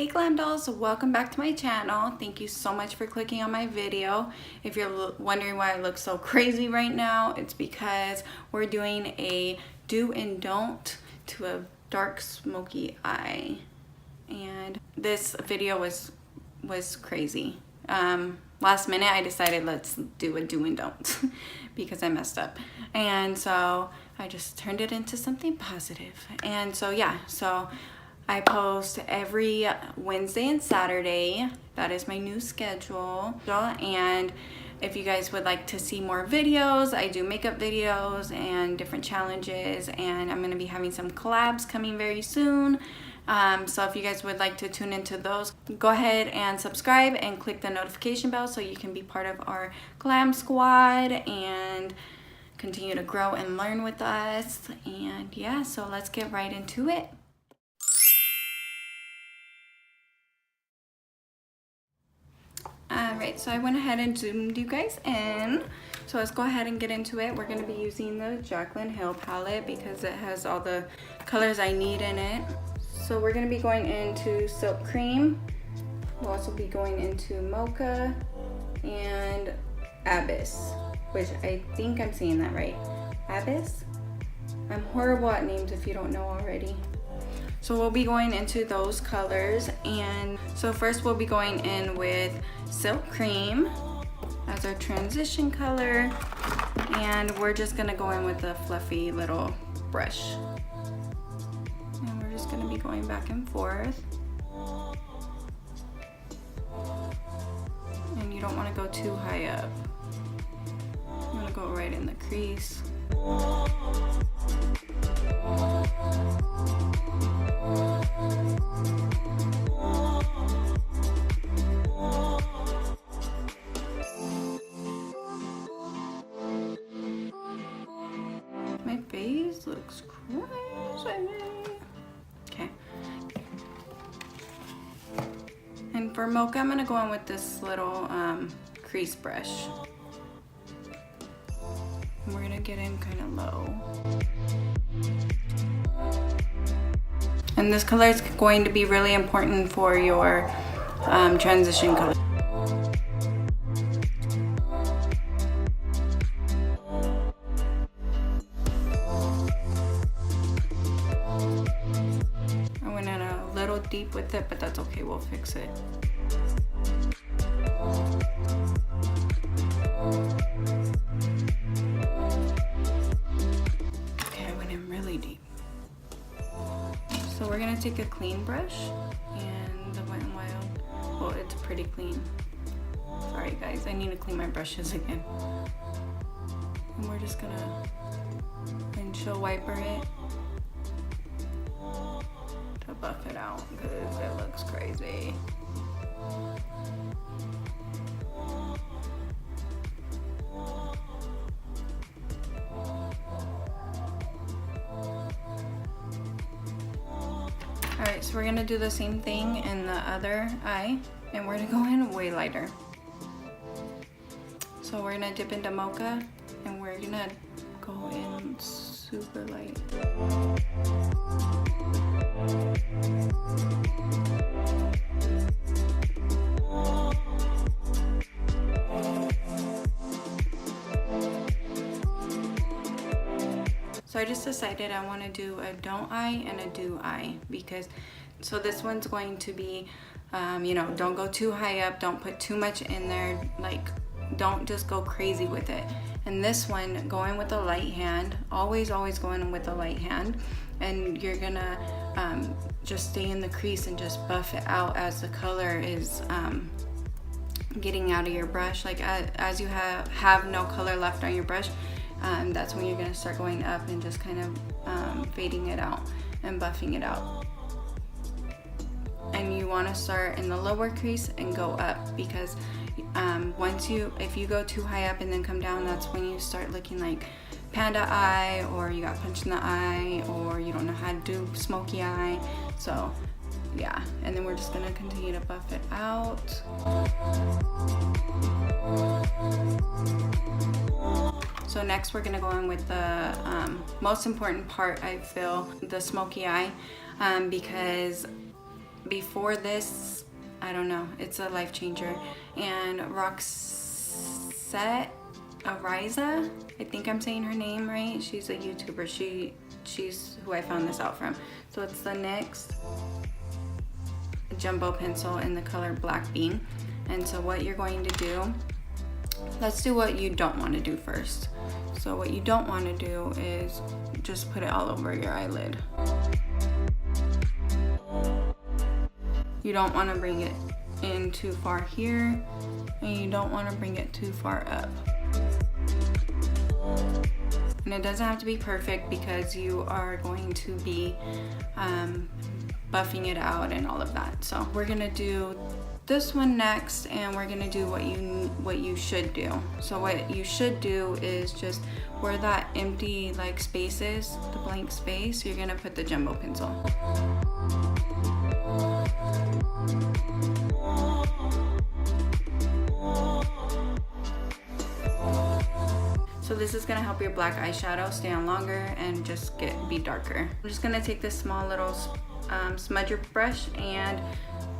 Hey glam dolls, welcome back to my channel. Thank you so much for clicking on my video. If you're wondering why I look so crazy right now, it's because we're doing a do and don't to a dark smoky eye. And this video was crazy. Last minute I decided let's do a do and don't because I messed up. And so I just turned it into something positive. And so yeah, so I post every Wednesday and Saturday. That is my new schedule. And if you guys would like to see more videos, I do makeup videos and different challenges, and I'm going to be having some collabs coming very soon. So if you guys would like to tune into those, go ahead and subscribe and click the notification bell so you can be part of our glam squad and continue to grow and learn with us. And yeah, so let's get right into it. Alright, so I went ahead and zoomed you guys in. So let's go ahead and get into it. We're going to be using the Jaclyn Hill palette because it has all the colors I need in it. So we're going to be going into Silk Cream. We'll also be going into Mocha and Abyss, which I think I'm saying that right. Abyss? I'm horrible at names if you don't know already. So we'll be going into those colors, and so first we'll be going in with Silk Cream as our transition color, and we're just gonna go in with a fluffy little brush. And we're just gonna be going back and forth. And you don't wanna go too high up. You wanna go right in the crease. My face looks crazy. Okay. And for Mocha, I'm gonna go in with this little crease brush. And we're gonna get in kind of low. And this color is going to be really important for your transition color. I went in a little deep with it, but that's okay, we'll fix it. Okay, I went in really deep. So we're gonna take a clean brush and the Wet n Wild. Well, it's pretty clean. Sorry guys, I need to clean my brushes again. And we're just gonna windshield wiper it to buff it out because it looks crazy. Alright, so we're gonna do the same thing in the other eye, and we're gonna go in way lighter. So we're gonna dip into Mocha, and we're gonna go in super light. So I just decided I want to do a don't eye and a do eye, because so this one's going to be you know, don't go too high up, don't put too much in there, like don't just go crazy with it. And this one, going with a light hand, always going with a light hand, and you're gonna just stay in the crease and just buff it out as the color is getting out of your brush. Like as you have no color left on your brush, that's when you're gonna start going up and just kind of fading it out and buffing it out. And you want to start in the lower crease and go up, because if you go too high up and then come down, that's when you start looking like panda eye, or you got punched in the eye, or you don't know how to do smoky eye. So yeah, and then we're just gonna continue to buff it out. So next we're gonna go in with the most important part, I feel, the smoky eye, because before this, I don't know, it's a life changer. And Roxette Ariza, I think I'm saying her name right. She's a YouTuber. She's who I found this out from. So it's the NYX Jumbo pencil in the color Black Bean. And so what you're going to do, let's do what you don't want to do first. So what you don't want to do is just put it all over your eyelid. You don't want to bring it in too far here, and you don't want to bring it too far up. And it doesn't have to be perfect because you are going to be buffing it out and all of that. So we're gonna do this one next, and we're gonna do what you should do. So what you should do is just where that empty like space is, the blank space, you're gonna put the jumbo pencil. So this is gonna help your black eyeshadow stay on longer and just be darker. I'm just gonna take this small little smudger brush and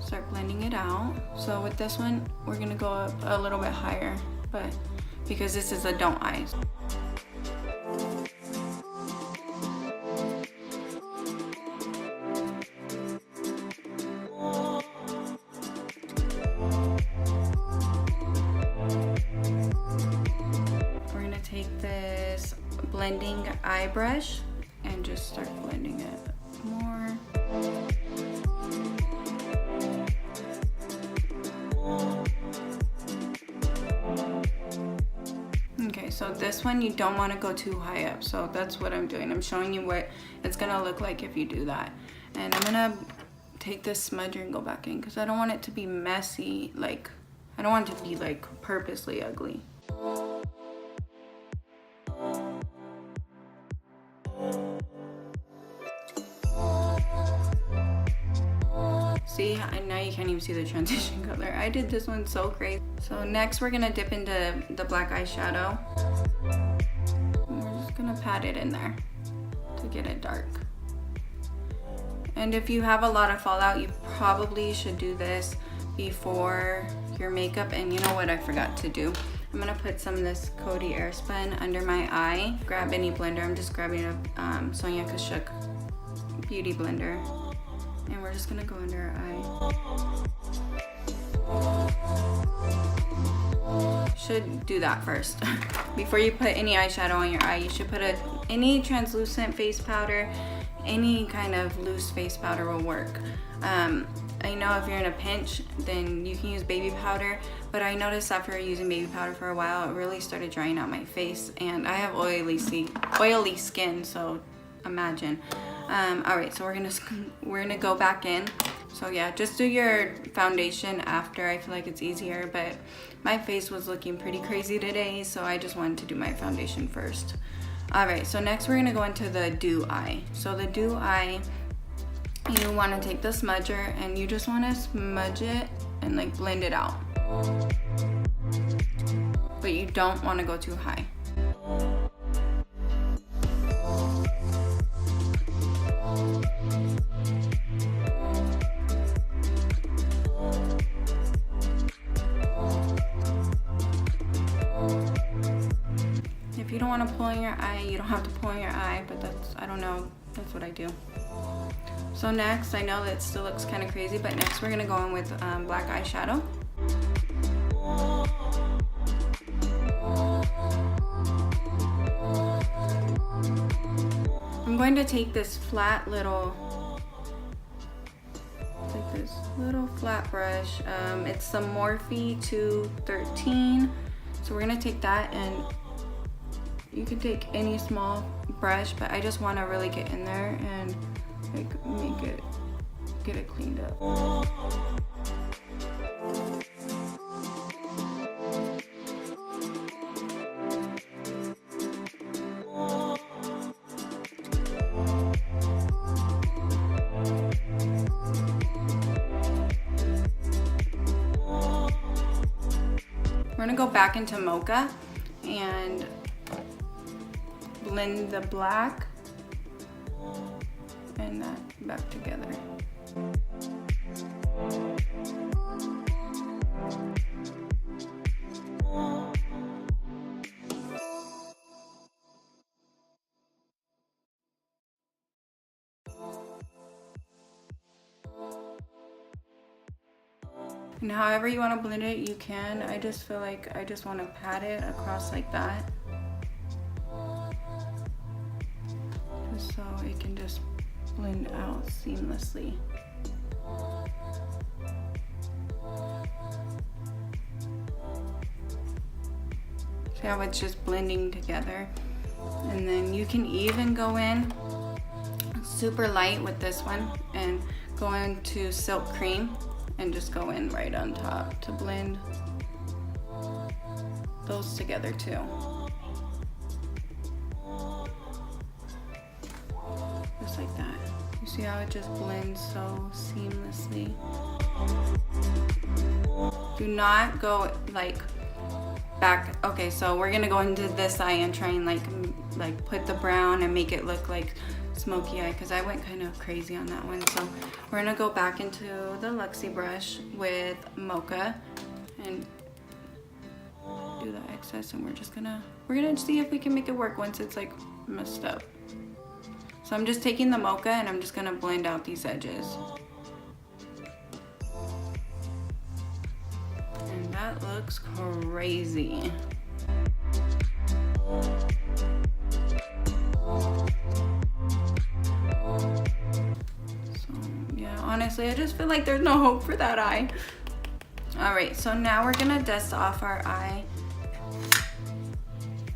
start blending it out. So with this one, we're gonna go up a little bit higher, but because this is a don't eye. We're gonna take this blending eye brush and just start blending it more. Okay, so this one you don't want to go too high up, so that's what I'm doing. I'm showing you what it's gonna look like if you do that. And I'm gonna take this smudger and go back in because I don't want it to be messy, like I don't want it to be like purposely ugly. See, and now you can't even see the transition color. I did this one so crazy. So next we're gonna dip into the black eyeshadow. And we're just gonna pat it in there to get it dark. And if you have a lot of fallout, you probably should do this before your makeup. And you know what I forgot to do? I'm gonna put some of this Coty airspun under my eye. Grab any blender. I'm just grabbing a Sonia Kashuk beauty blender. And we're just gonna go under our eye. Should do that first. Before you put any eyeshadow on your eye, you should put any translucent face powder, any kind of loose face powder will work. I know if you're in a pinch, then you can use baby powder, but I noticed after using baby powder for a while, it really started drying out my face, and I have oily skin, so imagine. All right, so we're gonna go back in. So yeah, just do your foundation after. I feel like it's easier, but my face was looking pretty crazy today, so I just wanted to do my foundation first. All right, so next we're gonna go into the dew eye. So the dew eye, you wanna take the smudger and you just wanna smudge it and like blend it out. But you don't wanna go too high. If you don't want to pull in your eye, you don't have to pull in your eye, but I don't know, that's what I do. So next, I know that still looks kind of crazy, but next we're gonna go in with black eyeshadow. I'm going to take this flat little, flat brush. It's the Morphe 213. So we're gonna take that, and you can take any small brush, but I just want to really get in there and like get it cleaned up. We're gonna go back into Mocha and blend the black and that back together. And however you want to blend it, you can. I just feel like I just want to pat it across like that, just so it can just blend out seamlessly. See how it's just blending together? And then you can even go in super light with this one and go into Silk Cream and just go in right on top to blend those together too. Just like that. You see how it just blends so seamlessly? Do not go like back. Okay, so we're gonna go into this eye and try and like put the brown and make it look like smoky eye, because I went kind of crazy on that one. So we're gonna go back into the Luxie brush with Mocha and do the excess, and we're gonna see if we can make it work once it's like messed up. So I'm just taking the Mocha and I'm just gonna blend out these edges. And that looks crazy. Honestly, I just feel like there's no hope for that eye. All right, so now we're gonna dust off our eye.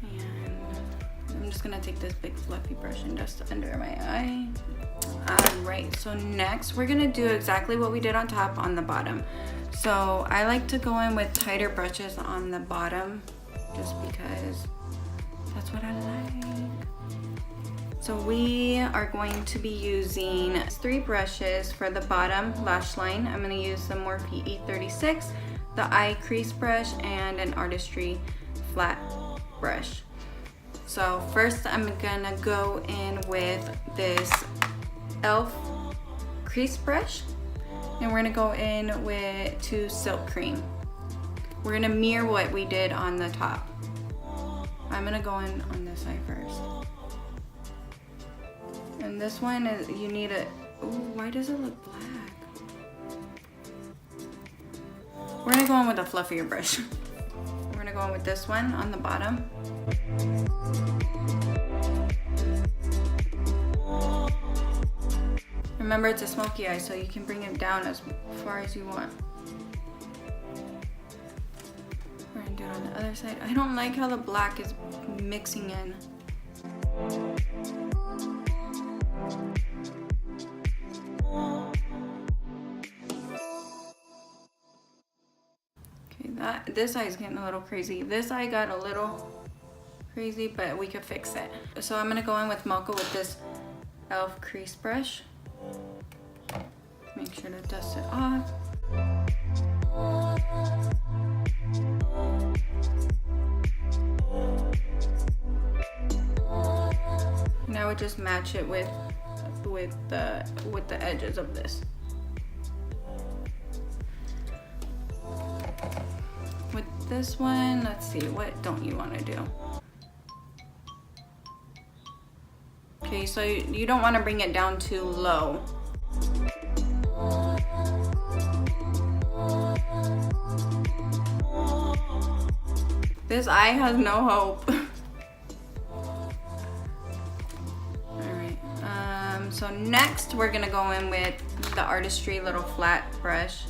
And I'm just gonna take this big fluffy brush and dust under my eye. All right, so next we're gonna do exactly what we did on top on the bottom. So I like to go in with tighter brushes on the bottom just because that's what I like. So we are going to be using 3 brushes for the bottom lash line. I'm gonna use the Morphe E36, the eye crease brush, and an Artistry flat brush. So first I'm gonna go in with this e.l.f. crease brush, and we're gonna go in with 2 Silk Cream. We're gonna mirror what we did on the top. I'm gonna go in on this eye first. And this one is, you need a, ooh, why does it look black? We're gonna go in with a fluffier brush. We're gonna go in with this one on the bottom. Remember, it's a smoky eye, so you can bring it down as far as you want. We're gonna do it on the other side. I don't like how the black is mixing in. This eye is getting a little crazy. This eye got a little crazy, but we could fix it. So I'm gonna go in with Mocha with this e.l.f. crease brush. Make sure to dust it off. Now we just match it with the edges of this. With this one, let's see, what don't you want to do? Okay, so you don't want to bring it down too low. This eye has no hope. Alright, so next we're gonna go in with the Artistry little flat brush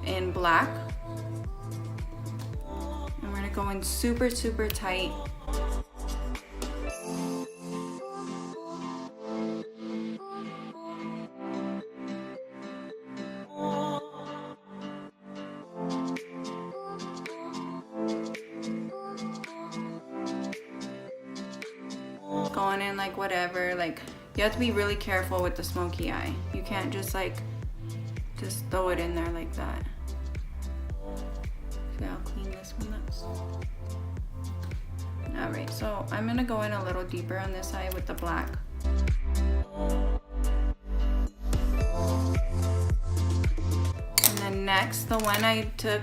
in black. And we're gonna go in super, super tight. Going in like whatever, like you have to be really careful with the smoky eye. You can't just like just throw it in there like that. So I'll clean this one up. Alright, so I'm gonna go in a little deeper on this eye with the black. And then next, the one I took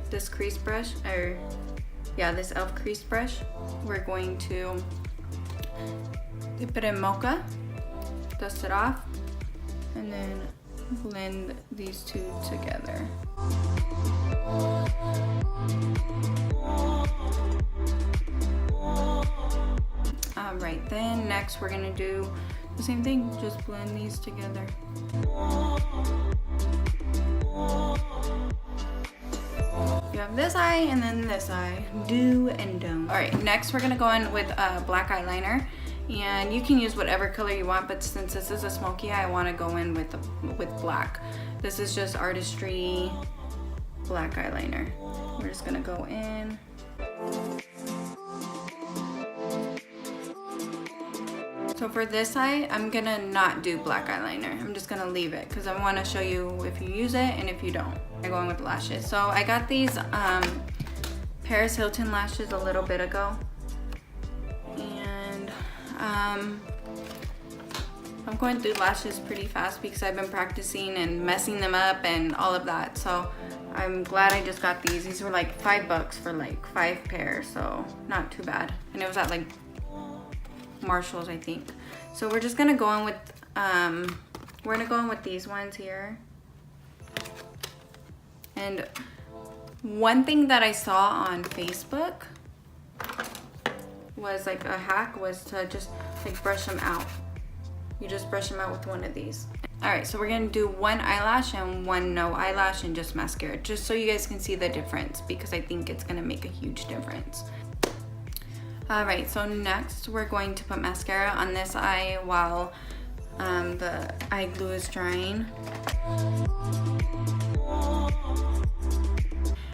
this crease brush, or yeah, this e.l.f. crease brush, we're going to dip it in Mocha, dust it off, and then blend these two together. Alright, then next we're gonna do the same thing, just blend these together. You have this eye and then this eye, do and don't. Alright, next we're gonna go in with black eyeliner. And you can use whatever color you want, but since this is a smoky eye, I want to go in with black. This is just Artistry black eyeliner. We're just gonna go in. So for this eye, I'm gonna not do black eyeliner. I'm just gonna leave it because I want to show you if you use it and if you don't. I'm going with lashes. So I got these Paris Hilton lashes a little bit ago. I'm going through lashes pretty fast because I've been practicing and messing them up and all of that. So I'm glad I just got these. These were like $5 for like 5 pairs, so not too bad. And it was at like Marshall's, I think. So we're just gonna go in with we're gonna go in with these ones here. And one thing that I saw on Facebook was like a hack was to just like brush them out. You just brush them out with one of these. All right, so we're gonna do one eyelash and one no eyelash and just mascara, just so you guys can see the difference because I think it's gonna make a huge difference. All right, so next we're going to put mascara on this eye while the eye glue is drying.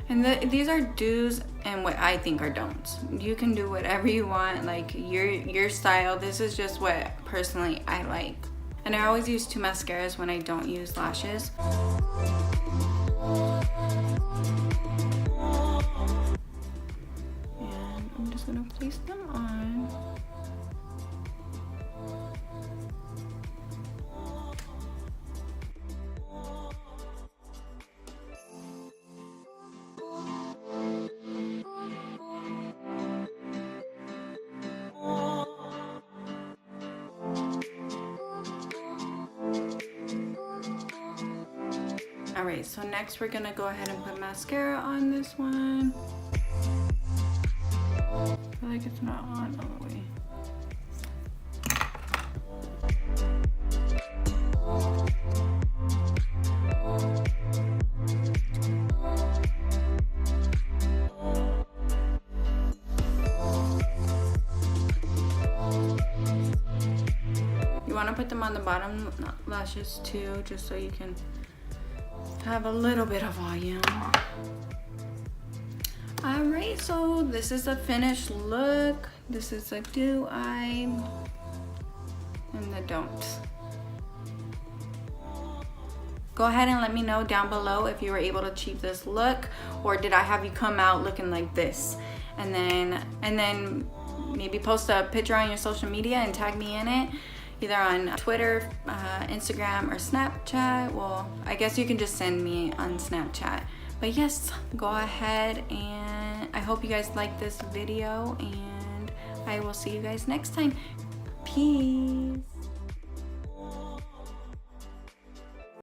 And these are do's and what I think are don'ts. You can do whatever you want, like your style. This is just what personally I like. And I always use 2 mascaras when I don't use lashes. And I'm just gonna place them on. Alright, so next we're gonna go ahead and put mascara on this one. I feel like it's not on all the way. You want to put them on the bottom lashes too, just so you can have a little bit of volume. All right, so this is the finished look. This is the do eye and the don't. Go ahead and let me know down below if you were able to achieve this look, or did I have you come out looking like this? And then maybe post a picture on your social media and tag me in it, either on Twitter, Instagram, or Snapchat. Well, I guess you can just send me on Snapchat. But yes, go ahead, and I hope you guys like this video, and I will see you guys next time. Peace.